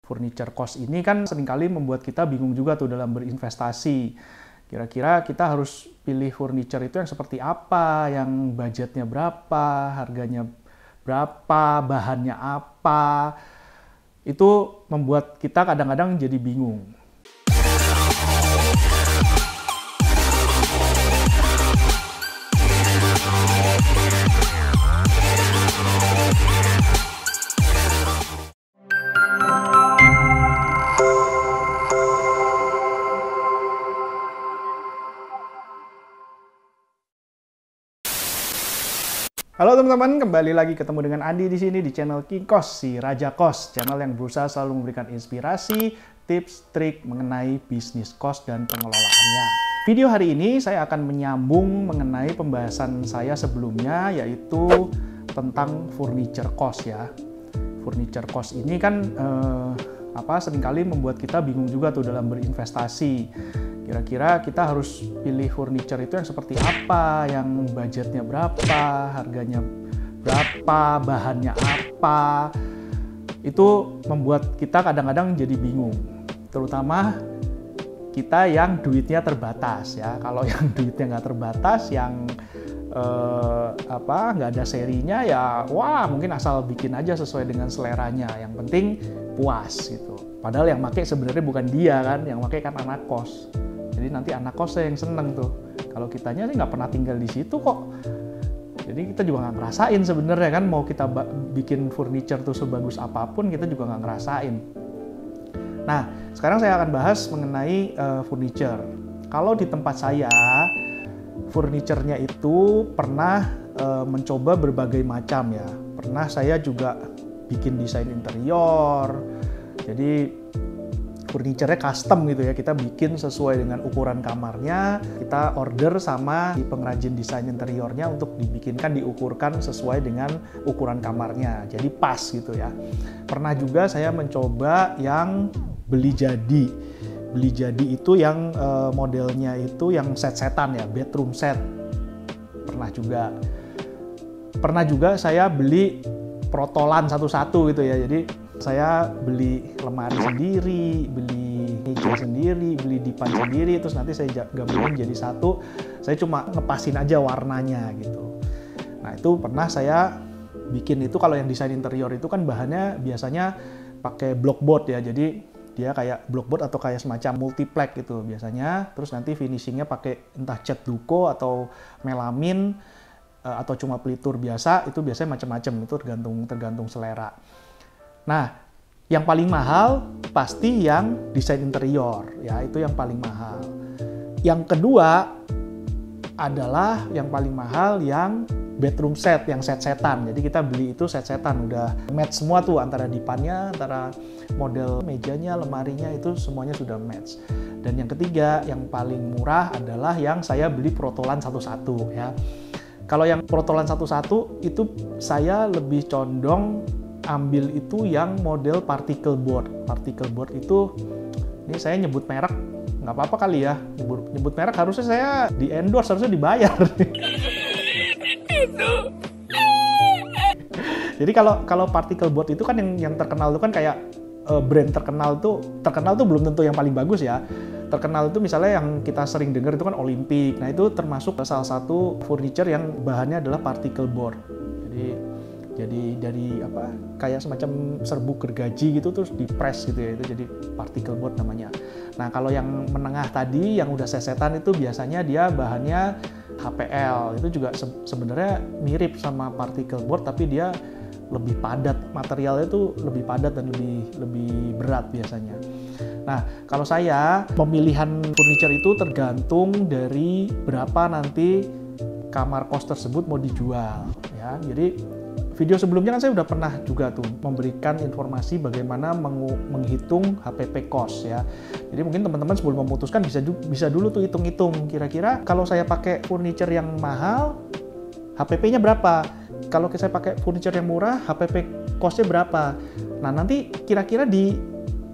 Furniture cost ini kan seringkali membuat kita bingung juga tuh dalam berinvestasi. Kira-kira kita harus pilih furniture itu yang seperti apa, yang budgetnya berapa, harganya berapa, bahannya apa. Itu membuat kita kadang-kadang jadi bingung. Halo teman-teman, kembali lagi ketemu dengan Andi di sini di channel King Kos, si Raja Kos, channel yang berusaha selalu memberikan inspirasi, tips, trik mengenai bisnis kos dan pengelolaannya. Video hari ini saya akan menyambung mengenai pembahasan saya sebelumnya, yaitu tentang furniture cost ya. Furniture cost ini kan seringkali membuat kita bingung juga tuh dalam berinvestasi. Kira-kira kita harus pilih furniture itu yang seperti apa, yang budgetnya berapa, harganya berapa, bahannya apa. Itu membuat kita kadang-kadang jadi bingung. Terutama kita yang duitnya terbatas ya. Kalau yang duitnya nggak terbatas, yang nggak ada serinya ya, wah mungkin asal bikin aja sesuai dengan seleranya. Yang penting puas gitu. Padahal yang make sebenarnya bukan dia kan, yang make kan anak kos. Jadi nanti anak kosnya yang seneng tuh. Kalau kitanya sih nggak pernah tinggal di situ kok. Jadi kita juga nggak ngerasain sebenarnya kan, mau kita bikin furniture tuh sebagus apapun kita juga nggak ngerasain. Nah, sekarang saya akan bahas mengenai furniture. Kalau di tempat saya, furniture-nya itu pernah mencoba berbagai macam ya. Pernah saya juga bikin desain interior. Jadi furniture-nya custom gitu ya, kita bikin sesuai dengan ukuran kamarnya, kita order sama pengrajin desain interiornya untuk dibikinkan, diukurkan sesuai dengan ukuran kamarnya, jadi pas gitu ya. Pernah juga saya mencoba yang beli jadi itu yang modelnya itu yang set-setan ya, bedroom set. Pernah juga saya beli protolan satu-satu gitu ya, jadi saya beli lemari sendiri, beli meja sendiri, beli dipan sendiri, terus nanti saya gabungin jadi satu. Saya cuma ngepasin aja warnanya gitu. Nah itu pernah saya bikin itu. Kalau yang desain interior itu kan bahannya biasanya pakai blockboard ya, jadi dia kayak blockboard atau kayak semacam multiplex gitu biasanya. Terus nanti finishingnya pakai entah cat duko atau melamin atau cuma pelitur biasa. Itu biasanya macam-macam, itu tergantung selera. Nah, yang paling mahal pasti yang desain interior, ya itu yang paling mahal. Yang kedua adalah yang paling mahal yang bedroom set, yang set-setan. Jadi kita beli itu set-setan, udah match semua tuh antara dipannya, antara model mejanya, lemarinya itu semuanya sudah match. Dan yang ketiga, yang paling murah adalah yang saya beli protolan satu-satu ya. Kalau yang protolan satu-satu itu saya lebih condong ambil itu yang model particle board. Particle board itu, ini saya nyebut merek, nggak apa-apa kali ya. Nyebut merek harusnya saya di endorse, harusnya dibayar. Jadi kalau particle board itu kan yang terkenal itu kan kayak brand terkenal tuh belum tentu yang paling bagus ya. Terkenal itu misalnya yang kita sering dengar itu kan Olympic. Nah itu termasuk salah satu furniture yang bahannya adalah particle board. Jadi dari kayak semacam serbuk gergaji gitu terus di-press gitu ya, itu jadi particle board namanya. Nah kalau yang menengah tadi yang udah sesetan itu biasanya dia bahannya HPL, itu juga sebenarnya mirip sama particle board tapi dia lebih padat, materialnya itu lebih padat dan lebih berat biasanya. Nah kalau saya, pemilihan furniture itu tergantung dari berapa nanti kamar kos tersebut mau dijual ya. Jadi video sebelumnya kan saya udah pernah juga tuh memberikan informasi bagaimana menghitung HPP cost ya. Jadi mungkin teman-teman sebelum memutuskan bisa dulu tuh hitung-hitung kira-kira kalau saya pakai furniture yang mahal HPP-nya berapa. Kalau saya pakai furniture yang murah HPP cost-nya berapa. Nah nanti kira-kira di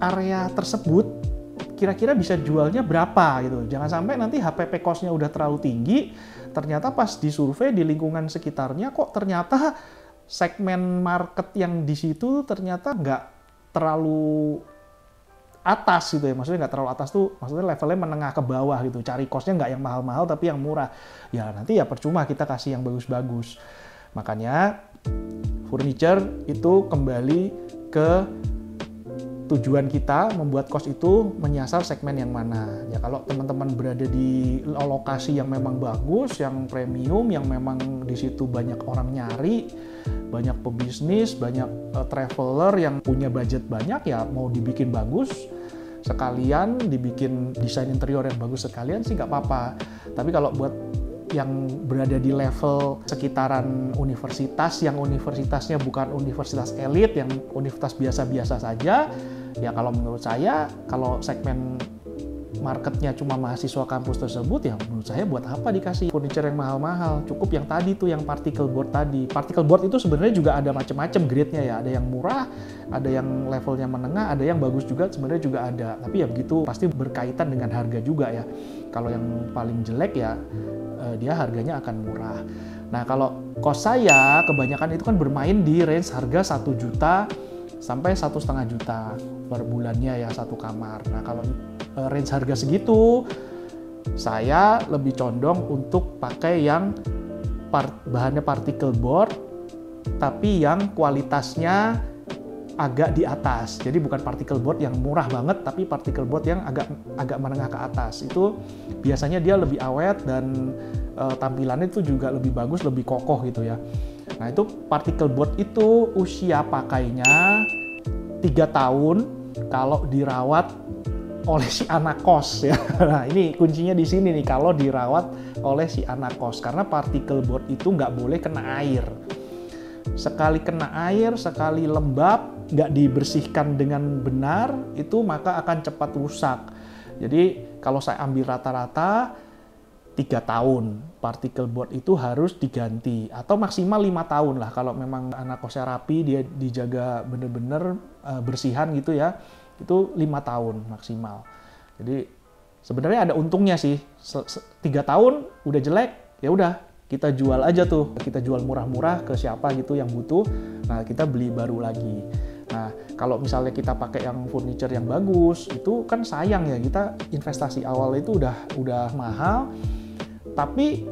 area tersebut kira-kira bisa jualnya berapa gitu. Jangan sampai nanti HPP cost-nya udah terlalu tinggi, ternyata pas disurvei di lingkungan sekitarnya kok ternyata segmen market yang di situ ternyata nggak terlalu atas gitu ya, maksudnya nggak terlalu atas tuh, maksudnya levelnya menengah ke bawah gitu, cari kosnya nggak yang mahal-mahal tapi yang murah, ya nanti ya percuma kita kasih yang bagus-bagus. Makanya furniture itu kembali ke tujuan kita membuat kos itu menyasar segmen yang mana. Ya kalau teman-teman berada di lokasi yang memang bagus, yang premium, yang memang di situ banyak orang nyari, banyak pebisnis, banyak traveler yang punya budget banyak, ya mau dibikin bagus sekalian, dibikin desain interior yang bagus sekalian sih nggak apa-apa. Tapi kalau buat yang berada di level sekitaran universitas, yang universitasnya bukan universitas elit, yang universitas biasa-biasa saja, ya kalau menurut saya, kalau segmen marketnya cuma mahasiswa kampus tersebut, ya menurut saya buat apa dikasih furniture yang mahal-mahal? Cukup yang tadi tuh, yang particle board tadi. Particle board itu sebenarnya juga ada macam-macam grade-nya ya. Ada yang murah, ada yang levelnya menengah, ada yang bagus juga sebenarnya juga ada. Tapi ya begitu, pasti berkaitan dengan harga juga ya. Kalau yang paling jelek ya dia harganya akan murah. Nah kalau kos saya kebanyakan itu kan bermain di range harga 1 juta sampai 1,5 juta per bulannya ya satu kamar. Nah kalau range harga segitu, saya lebih condong untuk pakai yang bahannya particle board, tapi yang kualitasnya agak di atas. Jadi bukan particle board yang murah banget, tapi particle board yang agak menengah ke atas. Itu biasanya dia lebih awet dan tampilannya itu juga lebih bagus, lebih kokoh gitu ya. Nah itu particle board itu usia pakainya 3 tahun kalau dirawat oleh si anak kos ya. Nah ini kuncinya di sini nih, kalau dirawat oleh si anak kos, karena particle board itu nggak boleh kena air. Sekali kena air, sekali lembab, nggak dibersihkan dengan benar, itu maka akan cepat rusak. Jadi kalau saya ambil rata-rata 3 tahun particle board itu harus diganti, atau maksimal 5 tahun lah kalau memang anak kosnya rapi, dia dijaga bener-bener bersihan gitu ya, itu 5 tahun maksimal. Jadi sebenarnya ada untungnya sih. 3 tahun udah jelek, ya udah kita jual aja tuh, kita jual murah-murah ke siapa gitu yang butuh, nah kita beli baru lagi. Nah kalau misalnya kita pakai yang furniture yang bagus, itu kan sayang ya, kita investasi awal itu udah mahal, tapi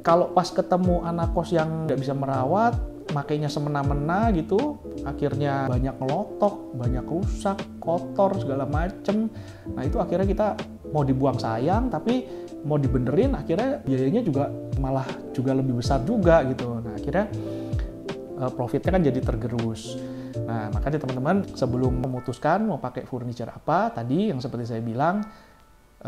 kalau pas ketemu anak kos yang nggak bisa merawat, makainya semena-mena gitu, akhirnya banyak ngelotok, banyak rusak, kotor, segala macem. Nah itu akhirnya kita mau dibuang sayang, tapi mau dibenerin akhirnya biayanya juga malah juga lebih besar juga gitu. Nah akhirnya profitnya kan jadi tergerus. Nah makanya teman-teman sebelum memutuskan mau pakai furniture apa, tadi yang seperti saya bilang,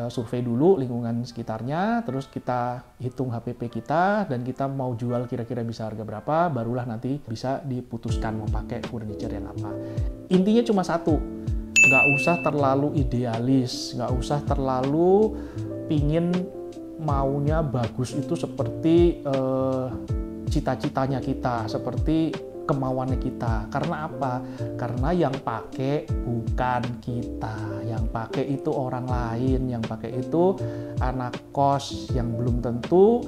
survei dulu lingkungan sekitarnya, terus kita hitung HPP kita, dan kita mau jual kira-kira bisa harga berapa, barulah nanti bisa diputuskan mau pakai furniture yang apa. Intinya cuma satu, nggak usah terlalu idealis, nggak usah terlalu pingin maunya bagus itu seperti cita-citanya kita, seperti kemauannya kita. Karena apa? Karena yang pakai bukan kita, yang pakai itu orang lain, yang pakai itu anak kos yang belum tentu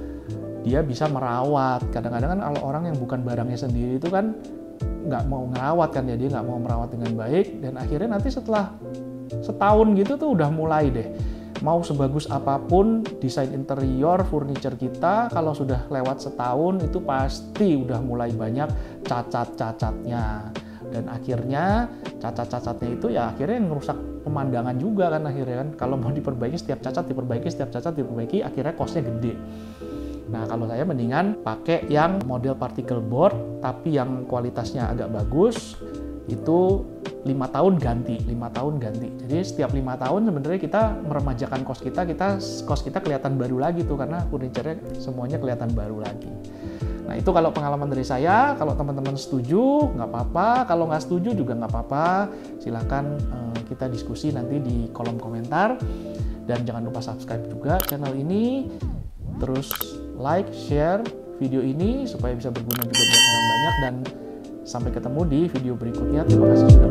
dia bisa merawat. Kadang-kadang kan kalau orang yang bukan barangnya sendiri itu kan nggak mau ngerawat kan ya, dia nggak mau merawat dengan baik, dan akhirnya nanti setelah setahun gitu tuh udah mulai deh, mau sebagus apapun desain interior furniture kita, kalau sudah lewat setahun itu pasti udah mulai banyak cacat-cacatnya, dan akhirnya cacat-cacatnya itu ya akhirnya ngerusak pemandangan juga kan akhirnya kan. Kalau mau diperbaiki setiap cacat diperbaiki, setiap cacat diperbaiki, akhirnya costnya gede. Nah kalau saya mendingan pakai yang model particle board tapi yang kualitasnya agak bagus, itu 5 tahun ganti, 5 tahun ganti. Jadi setiap 5 tahun sebenarnya kita meremajakan kos kita kelihatan baru lagi tuh, karena furniture-nya semuanya kelihatan baru lagi. Nah itu kalau pengalaman dari saya. Kalau teman-teman setuju nggak apa-apa, kalau nggak setuju juga nggak apa-apa. Silakan kita diskusi nanti di kolom komentar, dan jangan lupa subscribe juga channel ini, terus like, share video ini supaya bisa berguna juga buat orang banyak, dan sampai ketemu di video berikutnya. Terima kasih.